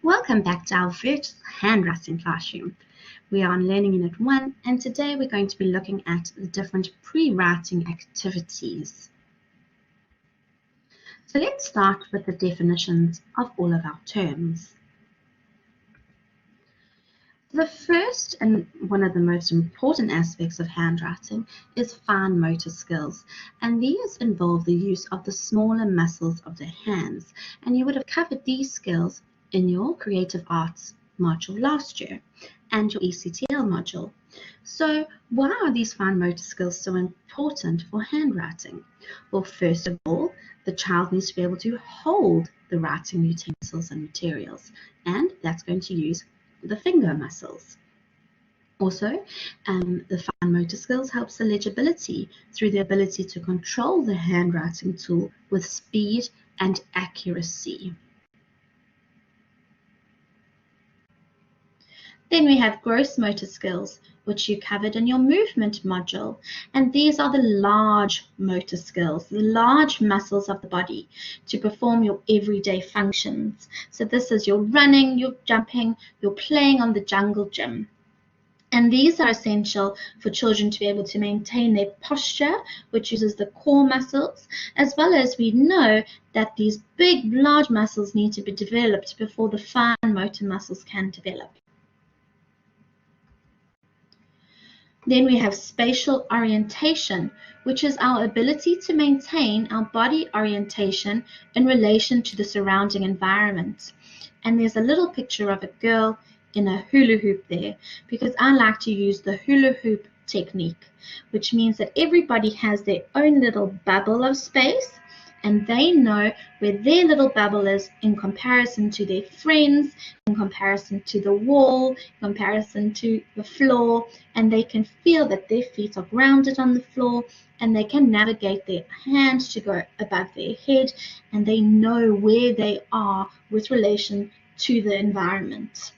Welcome back to our virtual handwriting classroom. We are on Learning Unit 1 and today we're going to be looking at the different pre-writing activities. So let's start with the definitions of all of our terms. The first and one of the most important aspects of handwriting is fine motor skills, and these involve the use of the smaller muscles of the hands, and you would have covered these skills in your Creative Arts module last year and your ECTL module. So why are these fine motor skills so important for handwriting? Well, first of all, the child needs to be able to hold the writing utensils and materials, and that's going to use the finger muscles. Also, the fine motor skills helps the legibility through the ability to control the handwriting tool with speed and accuracy. Then we have gross motor skills, which you covered in your movement module. And these are the large motor skills, the large muscles of the body to perform your everyday functions. So this is your running, your jumping, your playing on the jungle gym. And these are essential for children to be able to maintain their posture, which uses the core muscles, as well as we know that these big, large muscles need to be developed before the fine motor muscles can develop. Then we have spatial orientation, which is our ability to maintain our body orientation in relation to the surrounding environment. And there's a little picture of a girl in a hula hoop there, because I like to use the hula hoop technique, which means that everybody has their own little bubble of space, and they know where their little bubble is in comparison to their friends, in comparison to the wall, in comparison to the floor, and they can feel that their feet are grounded on the floor, and they can navigate their hands to go above their head, and they know where they are with relation to the environment.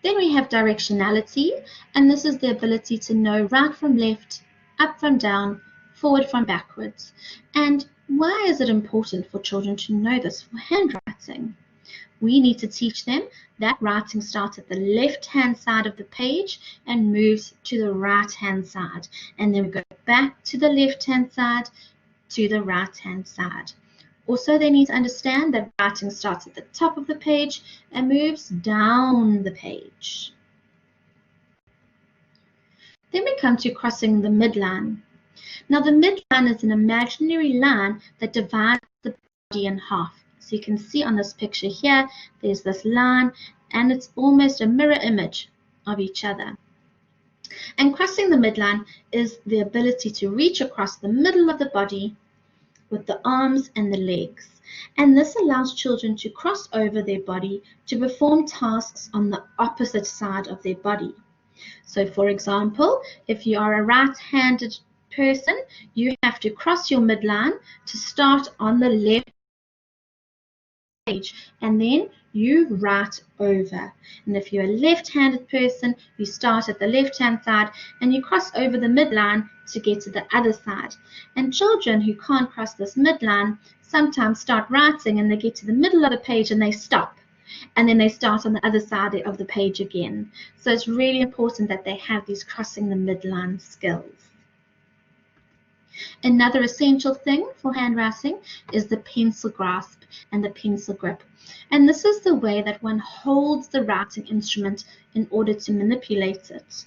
Then we have directionality, and this is the ability to know right from left, up from down, forward from backwards. And why is it important for children to know this for handwriting? We need to teach them that writing starts at the left-hand side of the page and moves to the right-hand side. And then we go back to the left-hand side to the right-hand side. Also, they need to understand that writing starts at the top of the page and moves down the page. Then we come to crossing the midline. Now, the midline is an imaginary line that divides the body in half. So you can see on this picture here, there's this line, and it's almost a mirror image of each other. And crossing the midline is the ability to reach across the middle of the body with the arms and the legs. And this allows children to cross over their body to perform tasks on the opposite side of their body. So, for example, if you are a right-handed person, you have to cross your midline to start on the left page, and then you write over. And if you're a left-handed person, you start at the left-hand side and you cross over the midline to get to the other side. And children who can't cross this midline sometimes start writing and they get to the middle of the page and they stop. And then they start on the other side of the page again. So it's really important that they have these crossing the midline skills. Another essential thing for handwriting is the pencil grasp and the pencil grip. And this is the way that one holds the writing instrument in order to manipulate it.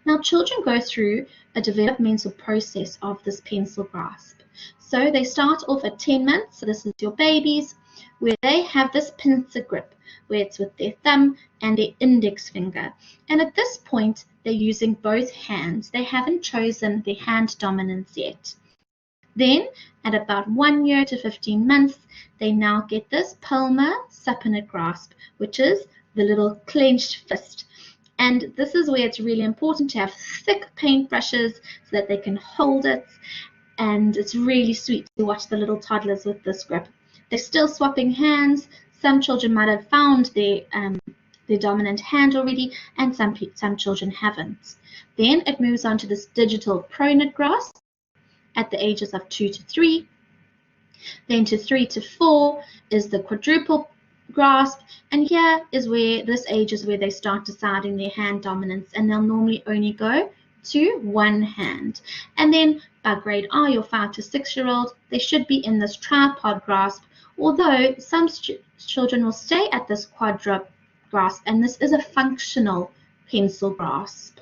Now, children go through a developmental process of this pencil grasp. So they start off at 10 months, so this is your babies, where they have this pincer grip, where it's with their thumb and their index finger. And at this point, they're using both hands. They haven't chosen their hand dominance yet. Then, at about 1 year to 15 months, they now get this palmar supinate grasp, which is the little clenched fist. And this is where it's really important to have thick paintbrushes so that they can hold it. And it's really sweet to watch the little toddlers with this grip. They're still swapping hands. Some children might have found their dominant hand already, and some children haven't. Then it moves on to this digital pronate grasp at the ages of 2 to 3. Then to 3 to 4 is the quadruple grasp, and here is where this age is where they start deciding their hand dominance, and they'll normally only go to one hand. And then by grade R, your 5 to 6-year-old, they should be in this tripod grasp, although some children will stay at this quadruple grasp, and this is a functional pencil grasp.